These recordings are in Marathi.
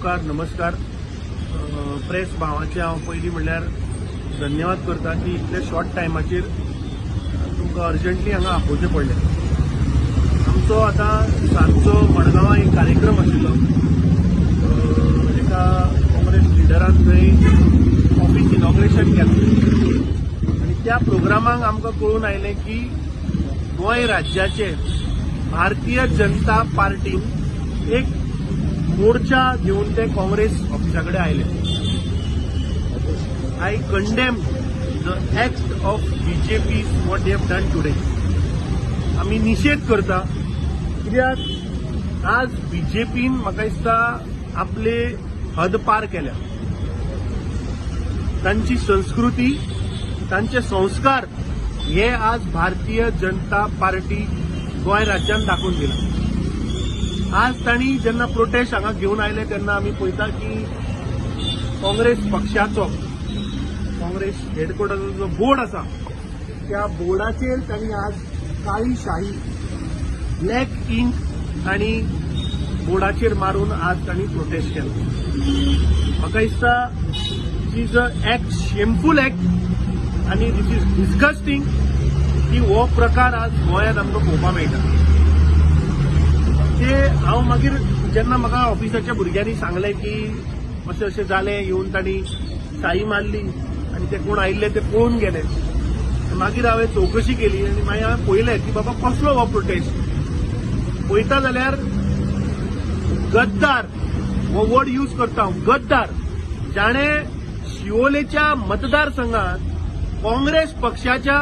उपकार नमस्कार प्रेस भावाचे हांव पयलीं म्हणल्यार धन्यवाद करता की इतले शॉर्ट टायमाचेर तुमकां अर्जंटली हांगा आपोवचें पडलें. आमचो आतां सांजचो मडगांवां एक कार्यक्रम आशिल्लो. एका काँग्रेस लिडरान थंय ऑफिस इनॉग्रेशन केलें आनी त्या प्रोग्रामाक आमकां कळून आयलें की गोंय राज्याचे भारतीय जनता पार्टीन एक मोर्चा घेऊन ते काँग्रेस ऑफिसाकडे आयले. I condemn the act of BJP what they have done today. आम्ही निषेध करता कित्याक आज बीजेपीन म्हाका दिसता आपले हद पार केल्या. तांची संस्कृती तांचे संस्कार हे आज भारतीय जनता पार्टी गोंय राज्यात दाखवून दिला. आज तांणी जेन्ना प्रोटेस्ट हांगा घेवन आयले तेन्ना आमी पळयता की काँग्रेस पक्षाचो काँग्रेस हेडक्वॉर्टराचो जो बोर्ड आसा त्या बोर्डाचेर तांणी आज काळी शाही ब्लॅक इंक आनी बोर्डाचेर मारून आज तांणी प्रोटेस्ट केलो. म्हाका दिसता this is a act shameful act आनी दिस इज डिस्गस्टिंग की हो प्रकार आज गोंयांत आमकां पळोवपाक मेळटा. ते हांव मागीर जेन्ना म्हाका ऑफिसाच्या भुरग्यांनी सांगलें की अशें अशें जालें येवन तांणी शाई मारली आनी ते कोण आयिल्ले ते पळोवन गेले. मागीर हांवें चवकशी केली आनी मागीर हांवें पळयलें की बाबा कसलो हो प्रोटेस्ट. पळयता जाल्यार गद्दार हो वर्ड यूज करता हांव. गद्दार जाणे शिवोलेच्या मतदारसंघात काँग्रेस पक्षाच्या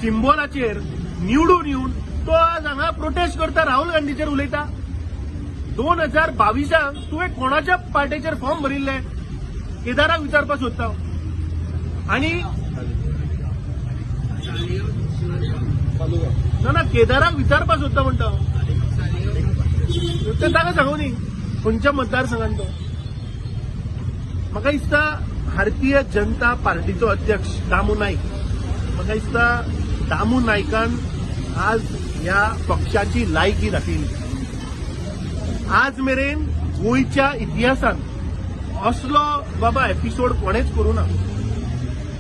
सिम्बॉलाचेर निवडून येवन तो आज हांगा प्रोटेस्ट करता, राहुल गांधीचेर उलयता. 2022 तुवें कोणाच्या पार्टीचेर फॉर्म भरिल्ले केदाराक विचारपाक सोदता. आनी ना केदाराक विचारपाक सोदता म्हणटा ते ताका सांगू न्ही खंयच्या मतदारसंघात तो. म्हाका दिसता भारतीय जनता पार्टीचो अध्यक्ष दामू नाईक, म्हाका दिसता दामू नायकान आज ह्या पक्षाची लायकी दाखयली. आज मेरेन गोंयच्या इतिहासांत असलो बाबा एपिसोड कोणेच करूं ना.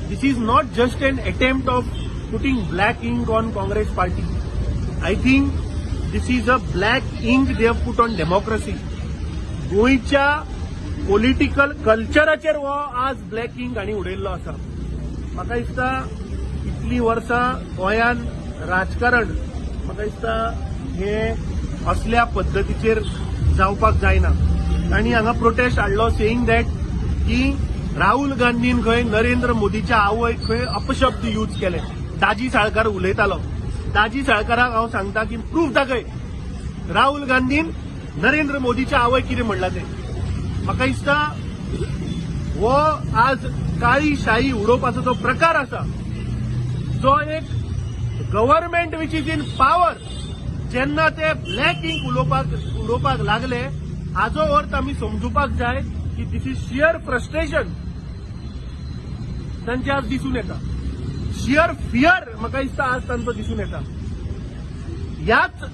This is not just an attempt of putting black ink on Congress party. I think this is a black ink they have put on democracy. गोंयच्या पॉलिटिकल कल्चराचेर हो आज ब्लॅक इंक हांणी उडयल्लो आसा. म्हाका दिसता इतली वर्सां गोंयान राजकारण म्हाका दिसता हे असल्या पद्दतीचेर जावपाक जायना. तांणी हांगा प्रोटेस्ट हाडलो सेईंग दॅट की राहुल गांधीन खंय नरेंद्र मोदीच्या आवयक खंय अपशब्द यूज केले. दाजी साळकार उलयतालो. दाजी साळकाराक हांव सांगता की प्रूफ दाखय राहुल गांधीन नरेंद्र मोदीच्या आवयक कितें म्हणलां तें. म्हाका दिसता हो आज काळी शाही उडोवपाचो जो प्रकार आसा जो एक government which is in power जेन्ना ते ब्लॅक इंक उडोवपाक लागले हाजो अर्थ आमी समजुपाक जाय की दिस इज शियर फ्रस्ट्रेशन तांचे आज दिसून येता. शियर फियर म्हाका दिसता आज तांचो दिसून येता. ह्याच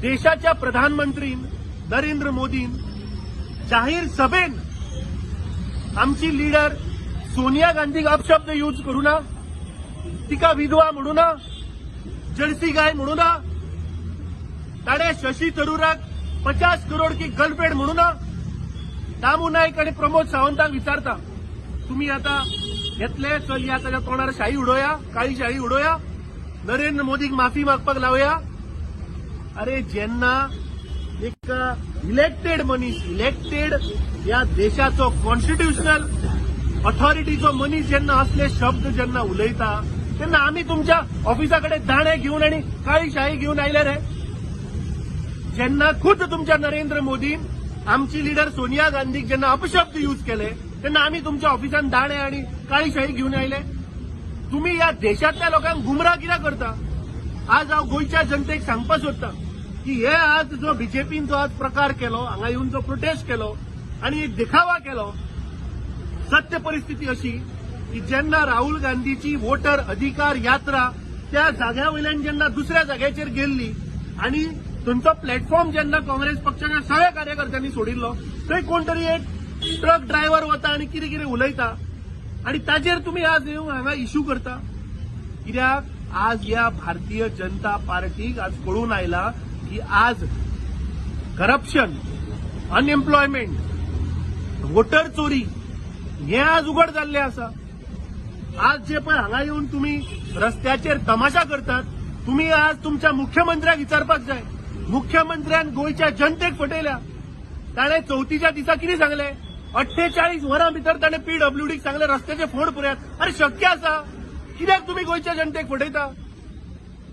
देशाच्या प्रधानमंत्रीन नरेंद्र मोदीन जाहीर सभेन आमची लिडर सोनिया गांधीक अपशब्द यूज करू ना, तिका विधवा म्हणू ना, जर्सी गाय म्हणू ना, ताणे शशी थरूराक 50 करोड की गर्लफ्रेंड म्हणू ना. दामू नाईक आणि प्रमोद सावंताक विचारता तुम्ही आता घेतले चल या ताच्या तोंडार शाही उडोवया, काळी शाही उडोवया, नरेंद्र मोदीक माफी मागपाक लावया. अरे जेन्ना एक इलेक्टेड मनीस इलेक्टेड या देशाचो कॉन्स्टिट्युशनल ऑथॉरिटीचो मनीस जेन्ना असले शब्द जेन्ना उलयता तेन्ना आमी तुमच्या ऑफिसाकडे दाणे घेऊन आणि काळी शाही घेऊन आयले रे. जेन्ना खुद तुमच्या नरेंद्र मोदीन आमची लिडर सोनिया गांधीक जेन्ना अपशब्द यूज केले तेन्ना आमी तुमच्या ऑफिसान दाणे आणि काळी शाही घेऊन आयले. तुम्ही या देशातल्या लोकांक गुमराह कित्याक करता. आज हांव गोंयच्या जनतेक सांगपाक सोदता की हे आज जो बीजेपीन जो आज प्रकार केलो हांगा येवन जो प्रोटेस्ट केलो आणि एक देखावा केलो, सत्य परिस्थिती अशी की जेन्ना राहुल गांधीची वोटर अधिकार यात्रा त्या जाग्यावयल्यान जेन्ना दुसऱ्या जाग्याचेर गेल्ली आणि थंयचो प्लॅटफॉर्म जेन्ना काँग्रेस पक्षाच्या सगळ्या कार्यकर्त्यांनी सोडिल्लो थंय कोण तरी एक ट्रक ड्रायव्हर वता आणि कितें कितें उलयता आणि ताजेर तुम्ही आज येवन हांगा इश्यू करता. कित्याक आज या भारतीय जनता पार्टीक आज कळून आयला की आज करप्शन, अनएम्प्लॉयमेंट, वोटर चोरी हे आज उघड जाल्ले आसा. आज जे पळय हांगा येवन तुम्ही रस्त्याचेर तमाशा करतात, तुम्ही आज तुमच्या मुख्यमंत्र्याक विचारपाक जाय. मुख्यमंत्र्यान गोंयच्या जनतेक फटयल्या. ताणें चवथीच्या दिसा कितें सांगलें? 48 वरां भितर ताणें पीडब्ल्यूडीक सांगलें रस्त्याचे फोड पुऱ्यात. अरे शक्य आसा? कित्याक तुम्ही गोंयच्या जनतेक फटयता?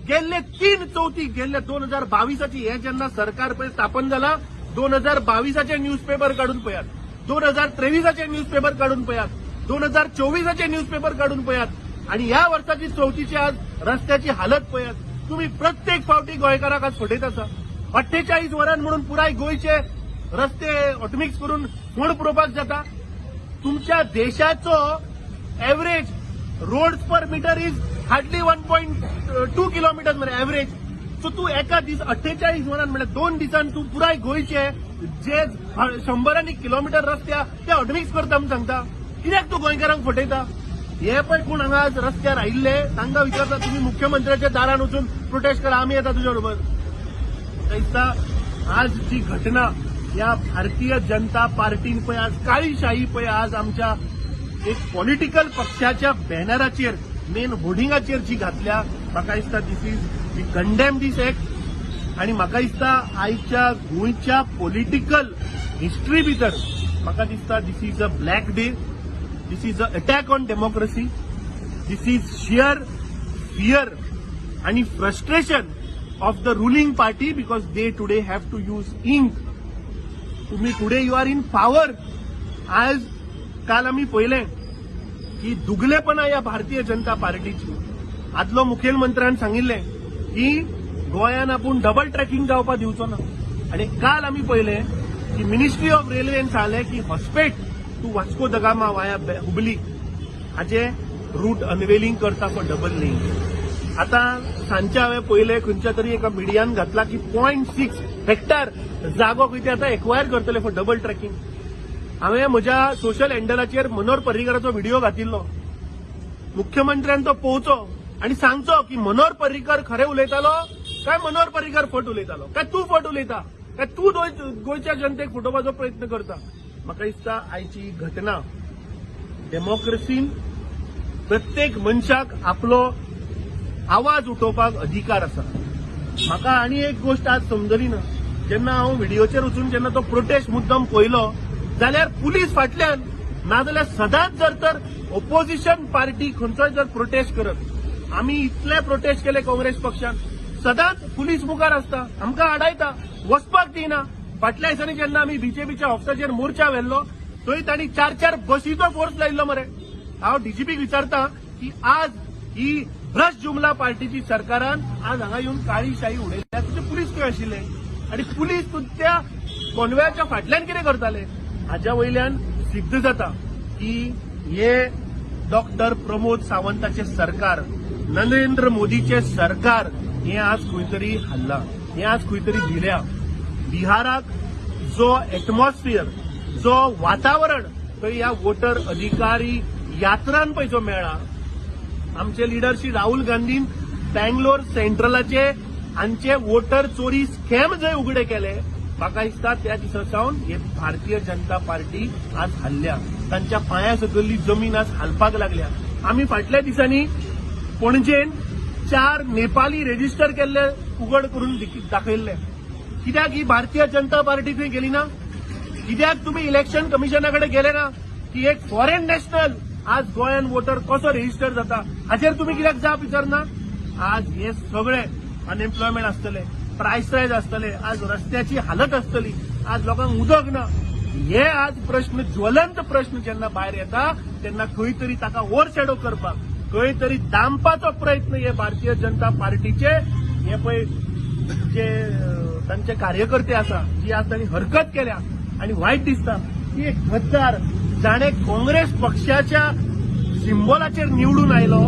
गेल्ले 3 चवथीक गेल्ले 2022 हे जेन्ना सरकार पळय स्थापन जाला, 2022 न्यूजपेपर काढून पळयात, 2023 न्यूजपेपर काढून पळयात, 2024 न्यूजपेपर काढून पळयात आणि ह्या वर्साची चवथीची आज रस्त्याची हालत पळयात. तुम्ही प्रत्येक फावटी गोंयकाराक आज फटयत आसा. 48 वरांत म्हणून पुराय गोंयचे रस्ते ऑटोमिक्स करून फोड पुरोवपाक जाता. तुमच्या देशाचो average roads per metre is hardly 1.2 kilometre म्हणजे एव्हरेज. सो तू एका दीस 48 वरांत म्हणजे 2 दिसान तू पुराय गोंयचे जे 100 किलोमीटर रस्ते ते ऑटोमिक्स करता म्हणून सांगता. कित्याक तू गोंयकारांक फटयता? हे पळय कोण हांगा आज रस्त्यार आयिल्ले तांकां विचारता तुम्ही मुख्यमंत्र्याच्या दारान वचून प्रोटेस्ट करा, आमी येता तुज्या बरोबर. दिसता आज जी घटना या भारतीय जनता पार्टीन पळय आज काळीशाही पळय आज आमच्या एक पॉलिटिकल पक्षाच्या बॅनराचेर मेन होर्डिंगाचेर जी घातल्या, म्हाका दिसता this is we condemn this act. आणि म्हाका दिसता आयच्या गोंयच्या पॉलिटिकल हिस्ट्री भितर म्हाका दिसता this is a black day. This is an attack on democracy. This is sheer fear and frustration of the ruling party because they today have to use ink. तुम्ही today you are in power. आज काल आम्ही पहिले की दुगलेपणा या भारतीय जनता पार्टीची. आदलो मुखेलमंत्र्यान सांगिल्ले की गोंयान आपूण डबल ट्रॅकिंग जावपाक दिवचो ना. आणि काल आम्ही पहिले की मिनिस्ट्री ऑफ रेल्वेन सांगले की हॉस्पेट तू वास्को द गामा वाया हुबली हाचे रूट अनवेलिंग करता फॉर डबल लेन. आता सांजचे हांवें पयले खंयच्या तरी एका मिडियान घातला की 0.6 हेक्टर जागो खंय ते आतां एक्वायर करतले फॉर डबल ट्रॅकिंग. हांवें म्हज्या सोशल हँडलाचेर मनोहर पर्रीकराचो व्हिडिओ घातिल्लो. मुख्यमंत्र्यान तो पळोवचो आणि सांगचो की मनोहर पर्रीकर खरें उलयतालो काय मनोहर पर्रीकर फट उलयतालो, काय तूं फट उलयता, काय तूं गोंयच्या जनतेक फटोवपाचो प्रयत्न करता. म्हाका दिसता आयची घटना डेमोक्रेसीन प्रत्येक मनशाक आपलो आवाज उठोवपाक अधिकार आसा. म्हाका आनी एक गोष्ट आज समजली ना. जेन्ना हांव व्हिडिओचेर वचून जेन्ना तो प्रोटेस्ट मुद्दम पळयलो जाल्यार पुलीस फाटल्यान नाजाल्यार सदांच जर तर ऑपोजिशन पार्टी खंयचोय जर प्रोटेस्ट करत, आमी इतले प्रोटेस्ट केले काँग्रेस पक्षान, सदांच पुलीस मुखार आसता, आमकां आडायता, वचपाक दिना. फाटल्या दिसांनी जेन्ना आमी बीजेपीच्या ऑफिसाचेर मोर्चा व्हेल्लो थंय तांणी 4 बसीचो फोर्स लायिल्लो मरे. हांव डीजीपीक विचारता की आज ही भ्रष्ट जुमला पार्टीची सरकारान आज हांगा येवन काळीशाही उडयल्या. तुजे पुलीस खंय आशिल्ले आणि पुलीस त्या कॉन्वयाच्या फाटल्यान कितें करताले? हाच्या वयल्यान सिद्ध जाता की हे डॉक्टर प्रमोद सावंताचे सरकार, नरेंद्र मोदीचे सरकार हे आज खंय तरी हल्ला, हे आज खंय तरी भिल्या. बिहाराक जो एटमॉस्फियर, जो वातावरण थंय ह्या वोटर अधिकारी यात्रान पळय जो मेळ्ळा, आमचे लिडर श्री राहुल गांधीन बँगलोर सेंट्रलाचे हांचे वोटर चोरी स्कॅम जंय उघडे केले, म्हाका दिसता त्या दिसा सावन हे भारतीय जनता पार्टी आज हल्ल्या. तांच्या पांया सकयल्ली जमीन आज हालपाक लागल्या. आमी फाटल्या दिसांनी पणजेन 4 नेपाली रेजिस्टर केल्ले उघड करून दाखयल्ले. कित्याक ही भारतीय जनता पार्टी थंय गेली ना? कित्याक तुम्ही इलेक्शन कमिशनाकडे गेले ना की एक फॉरेन नॅशनल आज गोंयान वोटर कसो रेजिस्टर जाता हाचेर तुम्ही कित्याक जाप विचारना? आज हे सगळे अनएम्प्लॉयमेंट आसतले, प्रायस रायज आसतले, आज रस्त्याची हालत आसतली, आज लोकांक उदक ना. हे आज प्रश्न, ज्वलंत प्रश्न जेन्ना भायर येता तेन्ना खंय तरी ताका ओव्हरशॅडो करपाक, खंय तरी दामपाचो प्रयत्न हे भारतीय जनता पार्टीचे हे पळय जे तांचे कार्यकर्ते आसा जी आज तांणी हरकत केल्या. आणि वायट दिसता की एक गद्दार जाणे काँग्रेस पक्षाच्या सिंबॉलाचेर निवडून आयलो,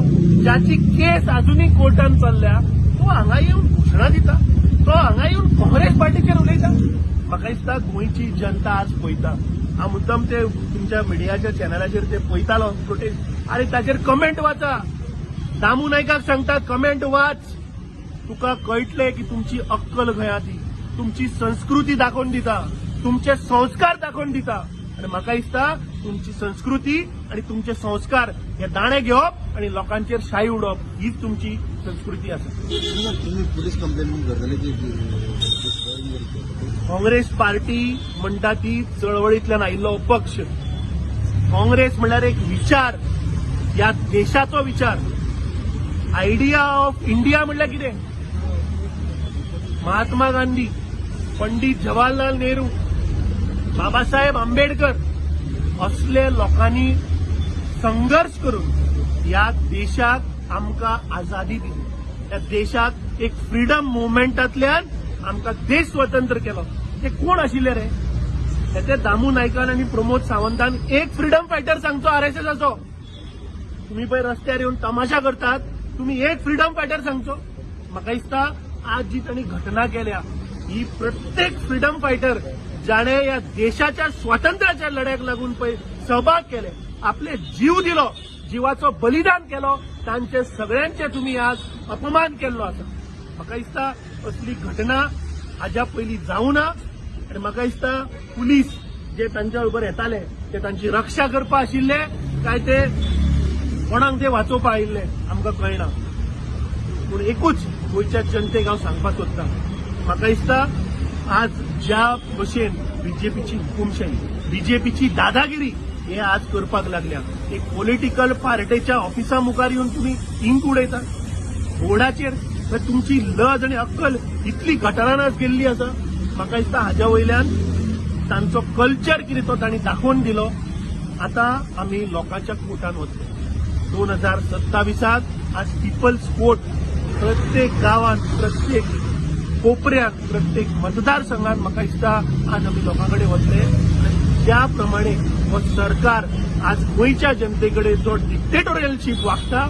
ज्याची केस अजूनही कोर्टान चल्ल्या, तो हांगा येवन घोषणा दिता, तो हांगा येवन काँग्रेस पार्टीचेर उलयता. म्हाका दिसता गोंयची जनता आज पळयता. हांव मुद्दम ते तुमच्या मिडियाच्या चॅनलाचेर ते पळयतालो प्रोटेस्ट. आरे ताचेर कमेंट वाचा. दामू नायकाक सांगता कमेंट वाच. तुका कळटलें की तुमची अक्कल खंय आहा ती. तुमची संस्कृती दाखोवन दिता, तुमचे संस्कार दाखोवन दिता. आनी म्हाका दिसता तुमची संस्कृती आणि तुमचे संस्कार हे दाणे घेवप आणि लोकांचेर शाई उडोवप हीच तुमची संस्कृती आसा. तुम्ही पुलीस कंप्लेंट करतले की काँग्रेस पार्टी म्हणटा ती चळवळींतल्यान आयिल्लो पक्ष. काँग्रेस म्हणल्यार एक विचार, या देशाचो विचार. आयडिया ऑफ इंडिया म्हणल्यार कितें? महात्मा गांधी, पंडित जवाहरलाल नेहरू, बाबासाहेब आंबेडकर असले लोकांनी संघर्ष करून या देशाक आमकां आझादी दिली. या देशाक एक फ्रीडम मुवमेंटांतल्यान आमकां देश स्वतंत्र केलो. ते कोण आशिल्ले रे? ते दामू नायकान आनी प्रमोद सावंतान एक फ्रीडम फायटर सांगचो आरएसएसाचो. तुम्ही पळय रस्त्यार येवन तमाशा करतात, तुम्ही एक फ्रीडम फायटर सांगचो. म्हाका दिसता आज जी तांणी घटना केल्या ही प्रत्येक फ्रीडम फायटर जाणे या देशाच्या स्वातंत्र्याच्या लढ्याक लागून पळय सहभाग केले, आपले जीव दिलो, जीवाचो बलिदान केलो, तांचे सगळ्यांचे तुम्ही आज अपमान केल्लो आसा. म्हाका दिसता असली घटना हाज्या पयलीं जावं ना. आनी म्हाका दिसता पुलीस जे तांच्या बरोबर येताले ते तांची रक्षा करपा आशिल्ले काय ते कोणाक ते वाचोवपा आयिल्ले आमकां कळना. पूण एकूच गोंयच्या जनतेक हांव सांगपाक सोदतां, म्हाका दिसता आज ज्या भशेन बीजेपीची हुकुमशाही, बीजेपीची दादागिरी हे आज करपाक लागल्या. एक पॉलिटिकल पार्टीच्या ऑफिसा मुखार येवन तुम्ही इंक उडयता बोर्डाचेर. तुमची लज आनी अक्कल इतली गटारान गेल्ली आसा. म्हाका दिसता हाज्या वयल्यान तांचो कल्चर कितें तो तांणी दाखोवन दिलो. आता आमी लोकांच्या कोर्टान वतले. 2027 आज पिपल्स कोर्ट प्रत्येक गावात, प्रत्येक कोपऱ्यात, प्रत्येक मतदारसंघात म्हाका दिसता आज आमी लोकांकडे वतले. आनी त्या प्रमाणे हो सरकार आज गोंयच्या जनतेकडे जो डिक्टेटोरियलशीप वागता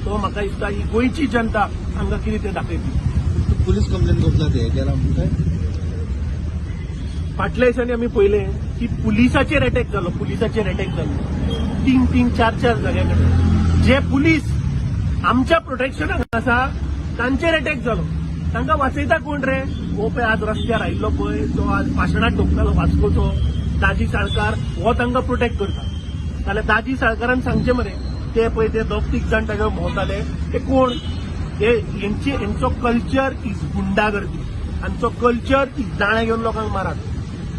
तो म्हाका दिसता ही गोंयची जनता हांगा कितें ते दाखयतली. पुलीस कंप्लेंट करतला ते केला काय फाटल्या दिसांनी आमी पळयलें की पुलिसाचेर अटॅक जालो. 3-4 जाग्याकडे जे पुलीस आमच्या प्रोटेक्शनाक आसा तांचेर अटॅक जालो. तांकां वाचयता कोण रे? हो पळय आज रस्त्यार आयिल्लो पळय तो आज भाशणां ठोकतालो वास्कोचो दाजी साळकार, हो तांकां प्रोटेक्ट करता. जाल्यार दाजी साळकारान सांगचें मरे ते पळय ते 2-3 जाण ताका भोंवताले ते कोण? हेंचो कल्चर इज गुंडागर्दी. हांचो कल्चर इज दाणे घेवन लोकांक मारात.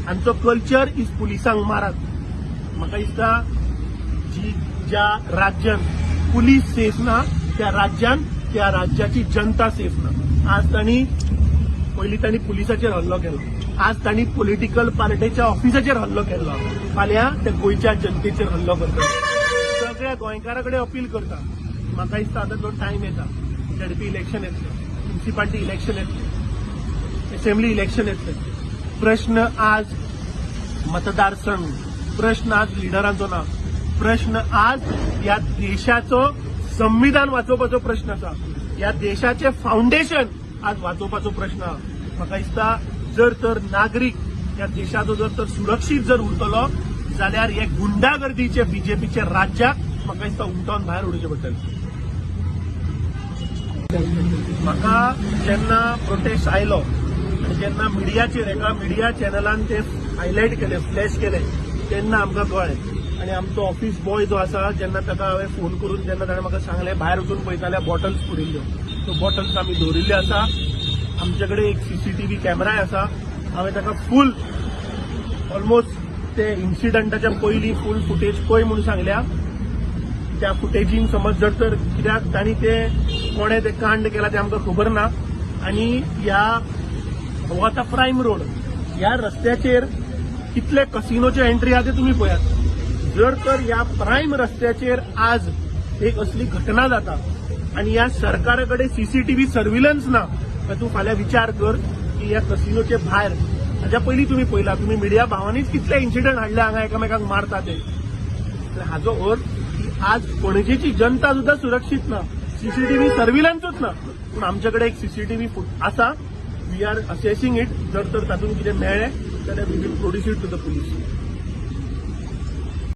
हांचो कल्चर इज पुलिसांक मारात. म्हाका दिसता ज्या राज्यात पुलीस सेफ ना त्या राज्यात त्या राज्याची जनता सेफ ना. आज तांणी पुलिसाचेर हल्लो केलो. आज तांणी पॉलिटिकल पार्टीच्या ऑफिसाचेर हल्लो केल्लो. फाल्यां ते गोंयच्या जनतेचेर हल्लो करता. सगळ्या गोंयकारांकडे अपील करता. म्हाका दिसता आतां तो टायम येता. झडपी इलेक्शन येतले, म्युनिसिपालिटी इलेक्शन येतले, असेंब्ली इलेक्शन येतले. प्रश्न आज मतदारसंघ, प्रश्न आज लिडरांचो ना. प्रश्न आज या देशाचो संविधान वाचोवपाचो प्रश्न आसा. या देशाचे फाउंडेशन आज वाचोवपाचो प्रश्न आहा. म्हाका दिसता जर तर नागरीक या देशाचो जर तर सुरक्षीत जर उरतलो जाल्यार हे गुंडागर्दीचे बीजेपीचे राज्याक म्हाका दिसता उमटोवन भायर उडोवचें पडटलें. म्हाका जेन्ना प्रोटेस्ट आयलो आनी जेन्ना मिडियाचेर एका मिडिया चॅनलान ते हायलायट केले, फ्लॅश केले, तेन्ना आमकां कळ्ळें. आनी आमचो ऑफिस बॉय जो आसा जेन्ना ताका हांवें फोन करून जेन्ना ताणें म्हाका सांगलें भायर वचून पळयता जाल्यार बॉटल्स पुडिल्ल्यो. त्यो बॉटल्स आमी दवरिल्ल्यो आसा. आमचे कडेन एक सीसीटीव्ही कॅमेराय आसा. हांवें ताका फूल ऑलमोस्ट ते इन्सिडंटाच्या पयलीं फूल फुटेज पळय म्हणून सांगल्या. त्या फुटेजीन समज जर तर कित्याक तांणी ते कोणें ते कांड केला ते आमकां खबर ना. आनी हो आतां प्रायम रोड ह्या रस्त्याचेर कितले कसिनोचे एंट्री आहा ते तुमी पळयात. जर तर ह्या प्रायम रस्त्याचेर आज एक असली घटना जाता आनी ह्या सरकाराकडे सीसीटीव्ही सर्व्हिलन्स ना तर तूं फाल्यां विचार कर की ह्या कसिनोचे भायर हाज्या पयलीं तुमी पळयला, तुमी मिडिया भावांनीच कितले इन्सिडंट हाडले हांगा एकामेकांक मारता ते. हाजो अर्थ की आज पणजेची जनता सुद्धा सुरक्षीत ना, सीसीटीव्ही सर्व्हिलन्सूच ना. पूण आमचे कडेन एक सीसीटीव्ही आसा वी आर असेसिंग इट. जर तर तातूंत कितें मेळ्ळें जाल्यार we will produce it to the police.